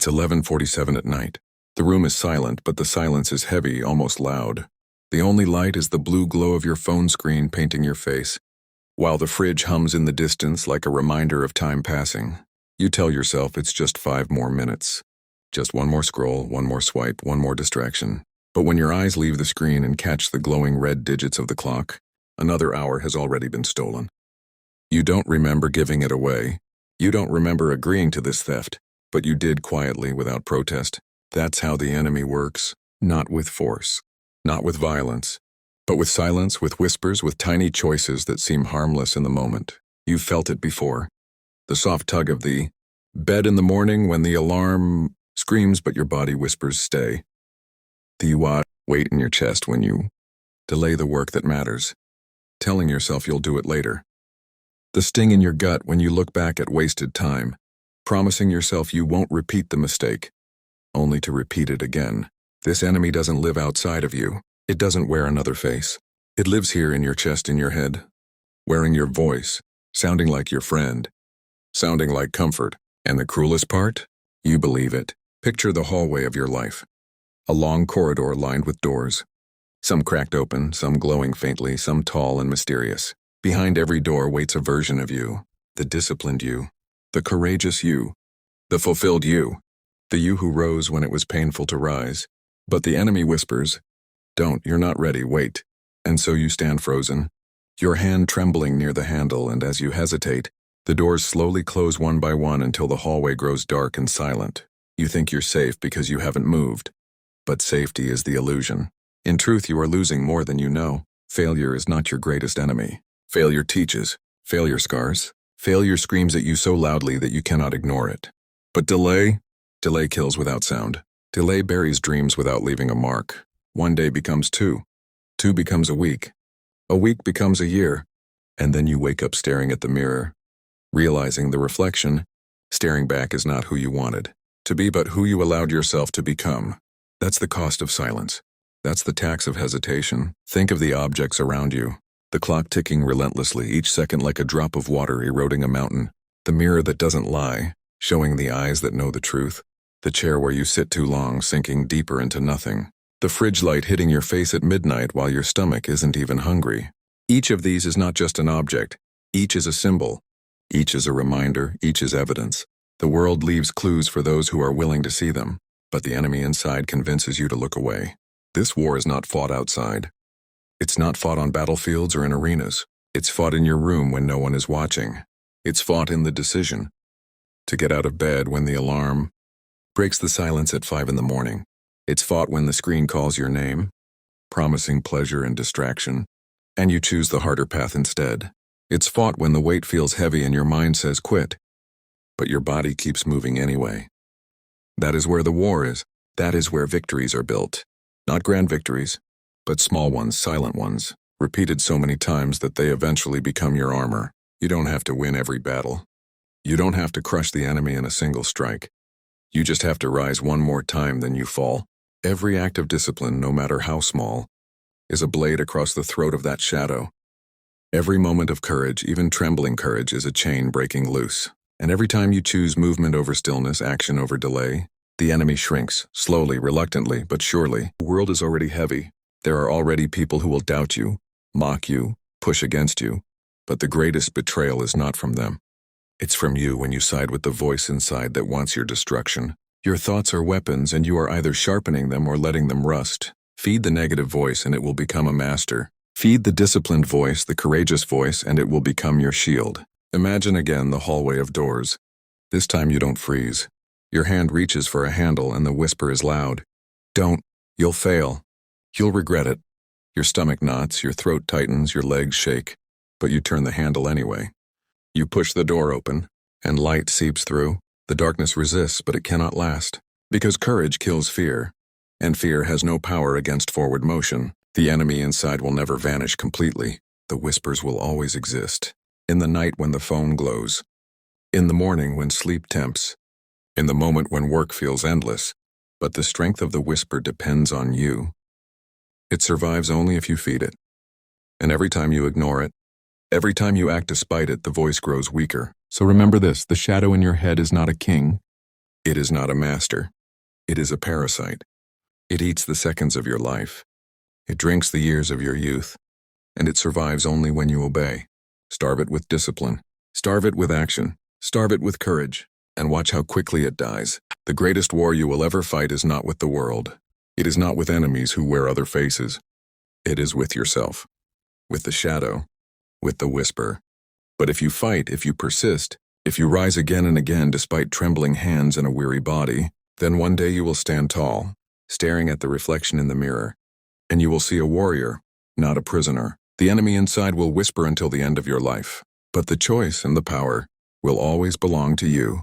It's 11:47 at night. The room is silent, but the silence is heavy, almost loud. The only light is the blue glow of your phone screen painting your face. While the fridge hums in the distance like a reminder of time passing, you tell yourself it's just 5 more minutes. Just one more scroll, one more swipe, one more distraction. But when your eyes leave the screen and catch the glowing red digits of the clock, another hour has already been stolen. You don't remember giving it away. You don't remember agreeing to this theft, but you did quietly without protest. That's how the enemy works, not with force, not with violence, but with silence, with whispers, with tiny choices that seem harmless in the moment. You've felt it before. The soft tug of the bed in the morning when the alarm screams but your body whispers stay. The weight in your chest when you delay the work that matters, telling yourself you'll do it later. The sting in your gut when you look back at wasted time, promising yourself you won't repeat the mistake, only to repeat it again. This enemy doesn't live outside of you. It doesn't wear another face. It lives here in your chest, in your head, wearing your voice, sounding like your friend, sounding like comfort. And the cruelest part? You believe it. Picture the hallway of your life. A long corridor lined with doors. Some cracked open, some glowing faintly, some tall and mysterious. Behind every door waits a version of you, the disciplined you, the courageous you, the fulfilled you, the you who rose when it was painful to rise. But the enemy whispers, "Don't, you're not ready, wait." And so you stand frozen, your hand trembling near the handle, and as you hesitate, the doors slowly close one by one until the hallway grows dark and silent. You think you're safe because you haven't moved. But safety is the illusion. In truth, you are losing more than you know. Failure is not your greatest enemy. Failure teaches. Failure scars. Failure screams at you so loudly that you cannot ignore it. But delay kills without sound. Delay buries dreams without leaving a mark. One day becomes 2. 2 becomes a week becomes a year. And then you wake up staring at the mirror, realizing the reflection, staring back, is not who you wanted to be, but who you allowed yourself to become. That's the cost of silence. That's the tax of hesitation. Think of the objects around you. The clock ticking relentlessly, each second like a drop of water eroding a mountain. The mirror that doesn't lie, showing the eyes that know the truth. The chair where you sit too long, sinking deeper into nothing. The fridge light hitting your face at midnight while your stomach isn't even hungry. Each of these is not just an object. Each is a symbol. Each is a reminder. Each is evidence. The world leaves clues for those who are willing to see them, but the enemy inside convinces you to look away. This war is not fought outside. It's not fought on battlefields or in arenas. It's fought in your room when no one is watching. It's fought in the decision to get out of bed when the alarm breaks the silence at 5 in the morning. It's fought when the screen calls your name, promising pleasure and distraction, and you choose the harder path instead. It's fought when the weight feels heavy and your mind says quit, but your body keeps moving anyway. That is where the war is. That is where victories are built. Not grand victories, but small ones, silent ones, repeated so many times that they eventually become your armor. You don't have to win every battle. You don't have to crush the enemy in a single strike. You just have to rise one more time than you fall. Every act of discipline, no matter how small, is a blade across the throat of that shadow. Every moment of courage, even trembling courage, is a chain breaking loose. And every time you choose movement over stillness, action over delay, the enemy shrinks, slowly, reluctantly, but surely. The world is already heavy. There are already people who will doubt you, mock you, push against you. But the greatest betrayal is not from them. It's from you when you side with the voice inside that wants your destruction. Your thoughts are weapons, and you are either sharpening them or letting them rust. Feed the negative voice and it will become a master. Feed the disciplined voice, the courageous voice, and it will become your shield. Imagine again the hallway of doors. This time you don't freeze. Your hand reaches for a handle and the whisper is loud. Don't. You'll fail. You'll regret it. Your stomach knots, your throat tightens, your legs shake. But you turn the handle anyway. You push the door open, and light seeps through. The darkness resists, but it cannot last. Because courage kills fear, and fear has no power against forward motion. The enemy inside will never vanish completely. The whispers will always exist. In the night when the phone glows. In the morning when sleep tempts. In the moment when work feels endless. But the strength of the whisper depends on you. It survives only if you feed it. And every time you ignore it, every time you act despite it, the voice grows weaker. So remember this, the shadow in your head is not a king. It is not a master. It is a parasite. It eats the seconds of your life. It drinks the years of your youth. And it survives only when you obey. Starve it with discipline. Starve it with action. Starve it with courage. And watch how quickly it dies. The greatest war you will ever fight is not with the world. It is not with enemies who wear other faces. It is with yourself. With the shadow. With the whisper. But if you fight, if you persist, if you rise again and again despite trembling hands and a weary body, then one day you will stand tall, staring at the reflection in the mirror. And you will see a warrior, not a prisoner. The enemy inside will whisper until the end of your life. But the choice and the power will always belong to you.